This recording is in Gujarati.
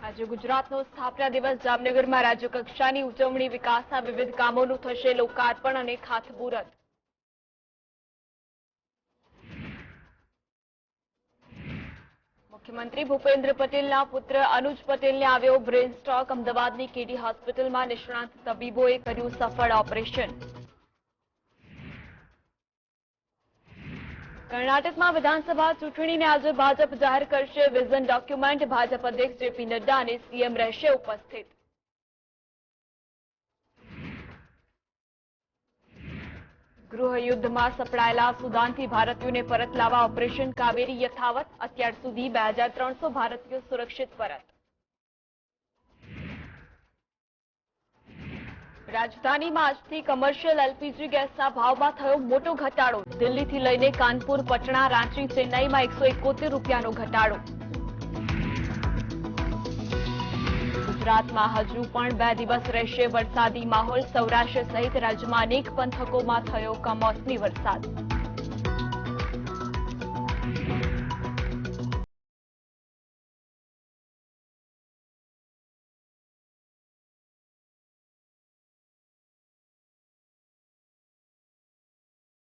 આજે ગુજરાતનો સ્થાપના દિવસ જામનગરમાં રાજ્યકક્ષાની ઉજવણી વિકાસના વિવિધ કામોનું થશે લોકાર્પણ અને ખાતમુહૂર્ત. મુખ્યમંત્રી ભૂપેન્દ્ર પટેલના પુત્ર અનુજ પટેલને આવ્યો બ્રેન સ્ટ્રોક. અમદાવાદની કેડી હોસ્પિટલમાં નિષ્ણાંત તબીબોએ કર્યું સફળ ઓપરેશન. કર્ણાટકમાં વિધાનસભા ચૂંટણીને આજે ભાજપ જાહેર કરશે વિઝન ડોક્યુમેન્ટ. ભાજપ અધ્યક્ષ જેપી નડ્ડા અને સીએમ રહેશે ઉપસ્થિત. ગૃહયુદ્ધમાં સપડાયેલા સુદાનથી ભારતીયોને પરત લાવવા ઓપરેશન કાવેરી યથાવત. અત્યાર સુધી 2300 ભારતીયો સુરક્ષિત પરત. રાજધાનીમાં આજથી કમર્શિયલ એલપીજી ગેસના ભાવમાં થયો મોટો ઘટાડો. દિલ્હીથી લઈને કાનપુર, પટણા, રાંચી, ચેન્નાઈમાં 171 રૂપિયાનો ઘટાડો. ગુજરાતમાં હજુ પણ 2 દિવસ રહેશે વરસાદી માહોલ. સૌરાષ્ટ્ર સહિત રાજ્યમાં અનેક પંથકોમાં થયો કમોસમી વરસાદ.